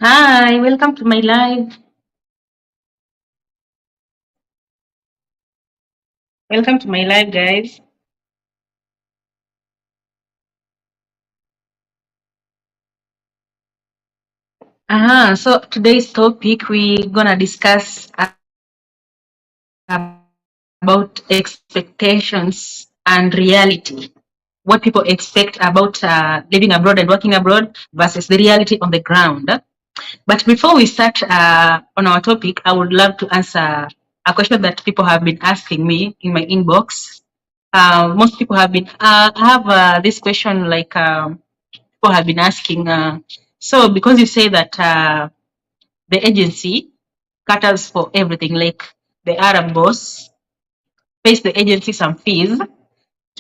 Hi, welcome to my live. Welcome to my live, guys. So today's topic we're gonna discuss about expectations and reality. What people expect about living abroad and working abroad versus the reality on the ground. But before we start on our topic, I would love to answer a question that people have been asking me in my inbox. Most people have been, I have this question like, people have been asking. So because you say that the agency caters for everything, like the Arab boss pays the agency some fees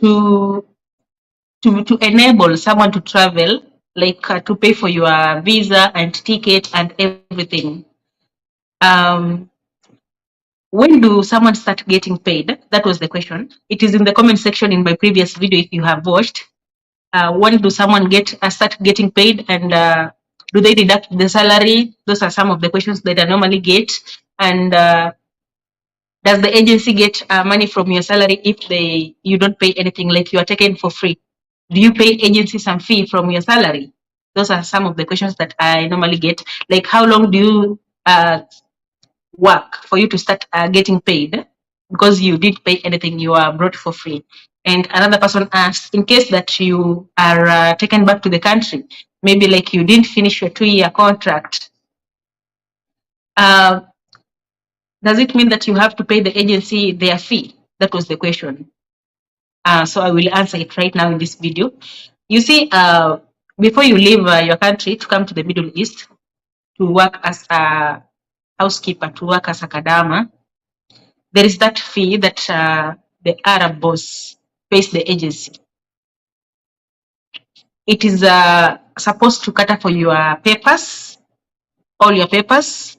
to to enable someone to travel, like to pay for your visa and ticket and everything. Um, when do someone start getting paid? That was the question. It is in the comment section in my previous video if you have watched. When do someone start getting paid, and do they deduct the salary? Those are some of the questions that I normally get. And does the agency get money from your salary if you don't pay anything, like you are taken for free? Do you pay agency some fee from your salary? Those are some of the questions that I normally get. Like, how long do you work for you to start getting paid, because you didn't pay anything, you are brought for free? And another person asked, in case that you are taken back to the country, maybe like you didn't finish your 2-year contract, uh, does it mean that you have to pay the agency their fee? That was the question. So I will answer it right now in this video. You see, before you leave your country to come to the Middle East to work as a housekeeper, to work as a kadama, there is that fee that the Arab boss pays the agency. It is supposed to cater for your papers, all your papers,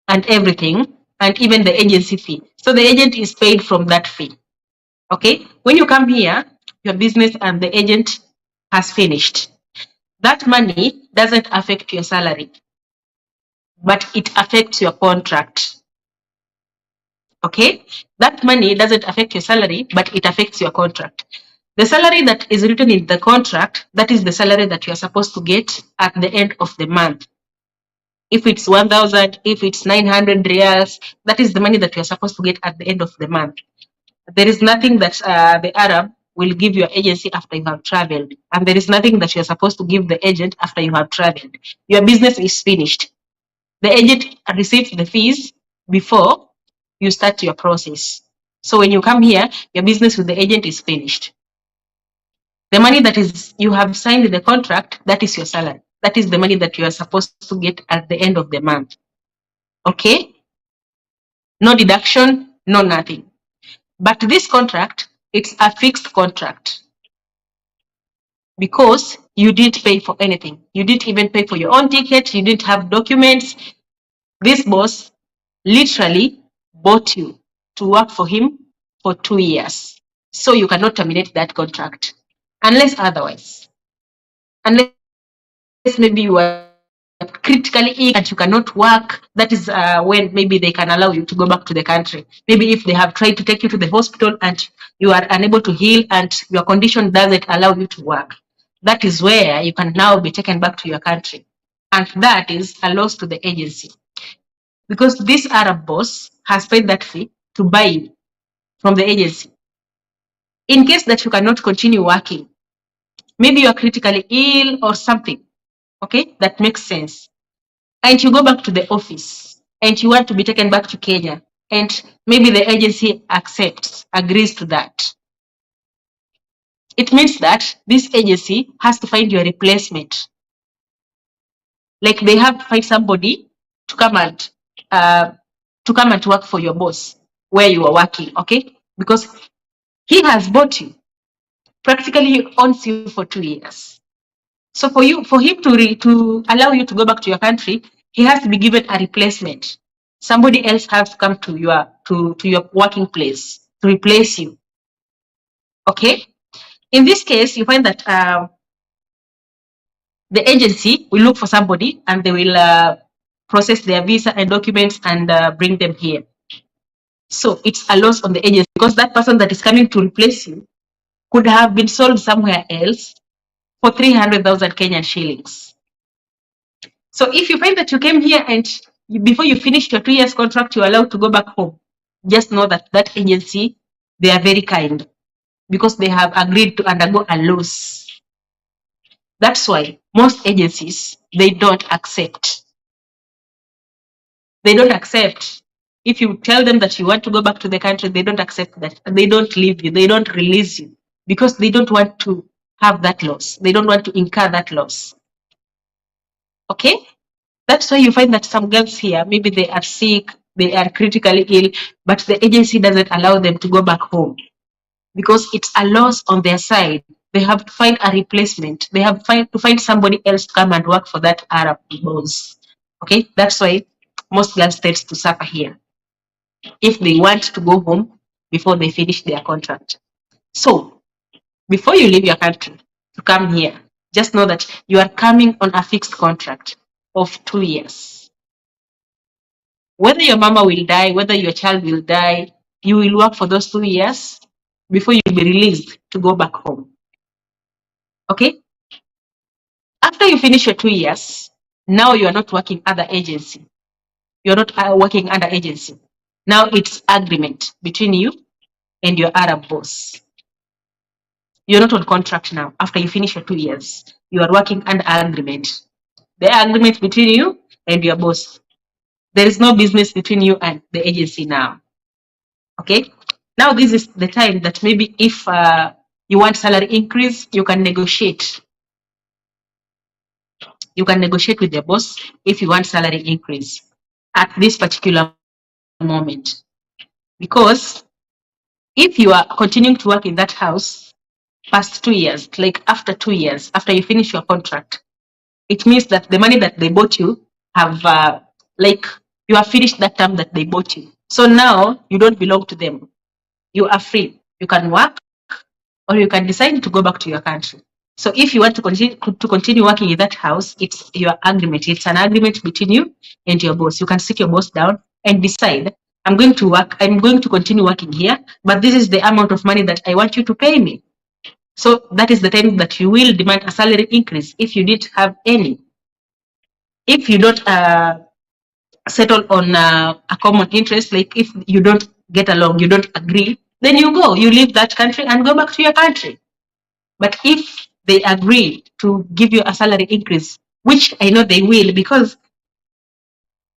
and everything, and even the agency fee. So the agent is paid from that fee. Okay? When you come here, your business and the agent has finished. That money doesn't affect your salary, but it affects your contract. Okay? That money doesn't affect your salary, but it affects your contract. The salary that is written in the contract, that is the salary that you are supposed to get at the end of the month. If it's 1,000, if it's 900 reals, that is the money that you are supposed to get at the end of the month. There is nothing that the Arab will give your agency after you have traveled. And there is nothing that you're supposed to give the agent after you have traveled. Your business is finished. The agent receives the fees before you start your process. So when you come here, your business with the agent is finished. The money that is you have signed the contract, that is your salary. That is the money that you are supposed to get at the end of the month. Okay? No deduction, no nothing. But this contract, it's a fixed contract because you didn't pay for anything. You didn't even pay for your own ticket. You didn't have documents. This boss literally bought you to work for him for 2 years. So you cannot terminate that contract unless otherwise. Unless maybe you are critically ill and you cannot work, that is when maybe they can allow you to go back to the country. Maybe if they have tried to take you to the hospital and you are unable to heal and your condition doesn't allow you to work, that is where you can now be taken back to your country. And that is a loss to the agency, because this Arab boss has paid that fee to buy you from the agency. In case that you cannot continue working, maybe you are critically ill or something, okay, that makes sense, and you go back to the office and you want to be taken back to Kenya, and maybe the agency accepts, agrees to that, it means that this agency has to find your replacement. Like they have to find somebody to come and work for your boss where you are working, okay? Because he has bought you, practically he owns you for 2 years. So for him to allow you to go back to your country, he has to be given a replacement. Somebody else has to come to your working place to replace you. Okay. In this case, you find that the agency will look for somebody and they will process their visa and documents and bring them here. So it's a loss on the agency because that person that is coming to replace you could have been sold somewhere else for 300,000 Kenyan shillings. So if you find that you came here and before you finish your 2 years contract, you're allowed to go back home, just know that that agency, they are very kind because they have agreed to undergo a loss. That's why most agencies, they don't accept. They don't accept. If you tell them that you want to go back to the country, they don't accept that. They don't leave you. They don't release you because they don't want to have that loss. They don't want to incur that loss. Okay? That's why you find that some girls here, maybe they are sick, they are critically ill, but the agency doesn't allow them to go back home because it's a loss on their side. They have to find a replacement. They have to find somebody else to come and work for that Arab boss. Okay, that's why most girls tend to suffer here if they want to go home before they finish their contract. So before you leave your country to come here, just know that you are coming on a fixed contract of 2 years. Whether your mama will die, whether your child will die, you will work for those 2 years before you'll be released to go back home. Okay? After you finish your 2 years, now you are not working under agency. You're not working under agency. Now it's agreement between you and your Arab boss. You're not on contract now. After you finish your 2 years, you are working under agreement. The agreement between you and your boss. There is no business between you and the agency now. Okay? Now this is the time that maybe if you want salary increase, you can negotiate. You can negotiate with the boss if you want salary increase at this particular moment. Because if you are continuing to work in that house past 2 years, like after 2 years, after you finish your contract, it means that the money that they bought you have, like, you have finished that term that they bought you. So now you don't belong to them. You are free. You can work or you can decide to go back to your country. So if you want to continue working in that house, it's your agreement. It's an agreement between you and your boss. You can sit your boss down and decide, I'm going to continue working here, but this is the amount of money that I want you to pay me. So that is the time that you will demand a salary increase if you didn't have any. If you don't settle on a common interest, like if you don't get along, you don't agree, then you leave that country and go back to your country. But if they agree to give you a salary increase, which I know they will, because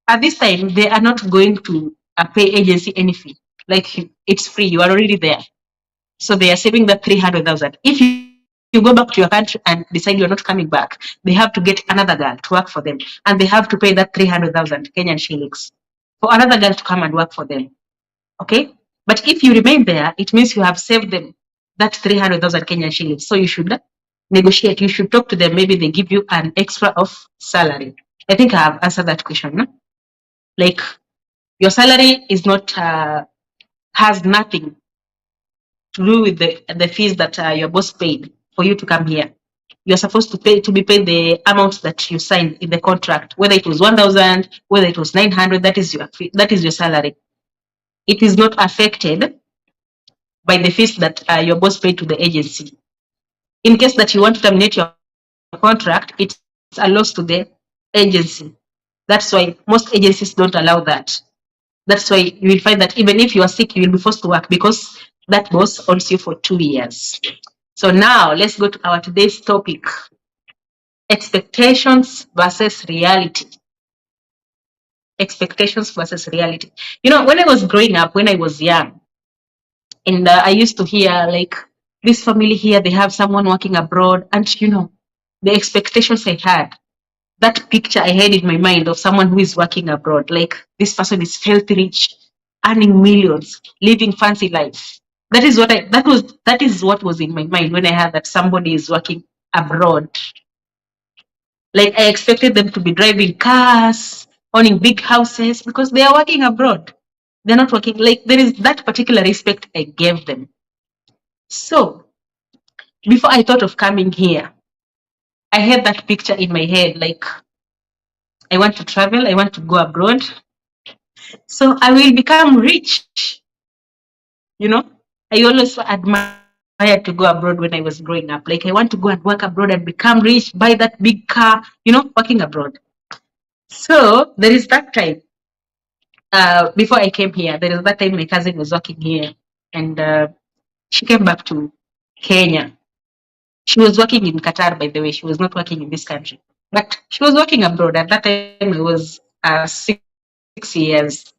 at this time they are not going to pay agency any fee. Like it's free, you are already there. So they are saving that 300,000. If you go back to your country and decide you're not coming back, they have to get another girl to work for them, and they have to pay that 300,000 Kenyan shillings for another girl to come and work for them. Okay? But if you remain there, it means you have saved them that 300,000 Kenyan shillings. So you should negotiate. You should talk to them. Maybe they give you an extra of salary. I think I have answered that question. No? Like your salary is not has nothing to do with the fees that your boss paid for you to come here. You're supposed to be paid the amount that you signed in the contract, whether it was 1,000, whether it was 900. That is your salary. It is not affected by the fees that your boss paid to the agency. In case that you want to terminate your contract, it's a loss to the agency. That's why most agencies don't allow that. That's why you will find that even if you are sick, you will be forced to work because that boss owns you for 2 years. So now let's go to our today's topic: expectations versus reality. Expectations versus reality. You know, when I was growing up, when I was young, and I used to hear like this family here, they have someone working abroad, and you know, the expectations I had, that picture I had in my mind of someone who is working abroad, like this person is filthy rich, earning millions, living fancy life. That is what was in my mind when I heard that somebody is working abroad. Like I expected them to be driving cars, owning big houses because they are working abroad. They're not working, like there is that particular respect I gave them. So before I thought of coming here, I had that picture in my head, like I want to travel, I want to go abroad, so I will become rich. You know, I always admired to go abroad when I was growing up. Like, I want to go and work abroad and become rich, buy that big car, working abroad. So there is that time. Before I came here, there is that time my cousin was working here, and she came back to Kenya. She was working in Qatar, by the way. She was not working in this country, but she was working abroad. At that time, I was 6 years.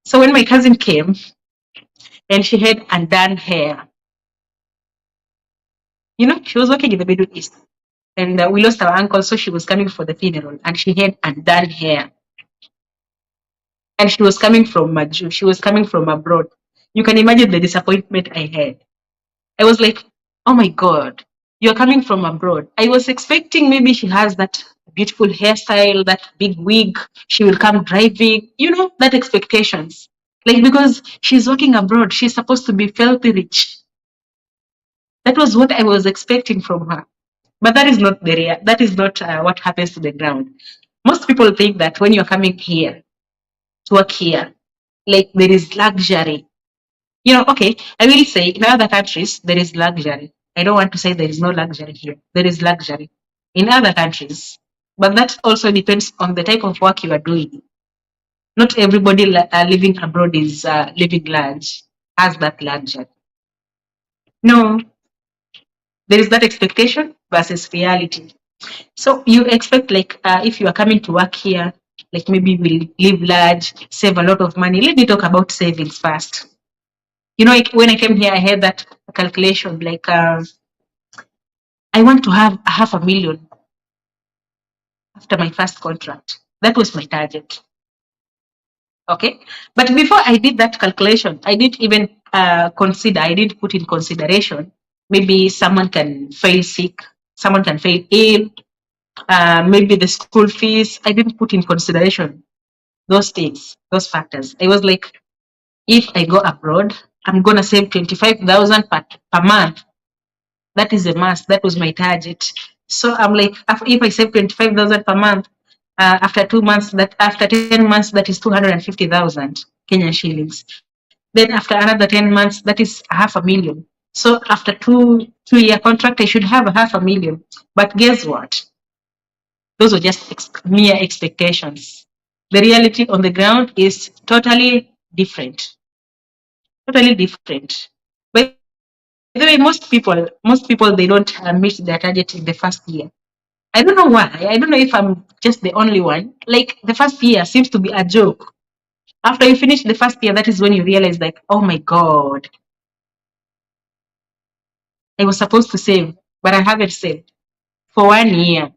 So when my cousin came and she had undone hair, she was working in the Middle East, and we lost our uncle, so she was coming for the funeral, and she had undone hair, and she was coming from Majuu. She was coming from abroad. You can imagine the disappointment I had. I was like, oh my God, you're coming from abroad. I was expecting maybe she has that beautiful hairstyle, that big wig, she will come driving, that expectations. Like, because she's working abroad, she's supposed to be filthy rich. That was what I was expecting from her. But that is not that is not what happens to the ground. Most people think that when you're coming here to work here, like there is luxury. Okay, I will say in other countries there is luxury. I don't want to say there is no luxury here. There is luxury in other countries, but that also depends on the type of work you are doing. Not everybody living abroad is living large, has that luxury. No, there is that expectation versus reality. So you expect, like, if you are coming to work here, like maybe we'll live large, save a lot of money. Let me talk about savings first. When I came here, I had that calculation, like, I want to have 500,000 after my first contract. That was my target. Okay. But before I did that calculation, I didn't even I didn't put in consideration, maybe someone can fail sick, someone can fail ill, maybe the school fees. I didn't put in consideration those things, those factors. I was like, if I go abroad, I'm going to save 25,000 per month. That is a must. That was my target. So I'm like, if I save 25,000 per month, after 2 months, after 10 months, that is 250,000 Kenyan shillings. Then after another 10 months, that is 500,000. So after two-year contract, I should have 500,000. But guess what? Those were just mere expectations. The reality on the ground is totally different. Totally different. By the way, most people, they don't meet their target in the first year. I don't know why. I don't know if I'm just the only one. Like, the first year seems to be a joke. After you finish the first year, that is when you realize, like, oh my God, I was supposed to save, but I haven't saved for 1 year.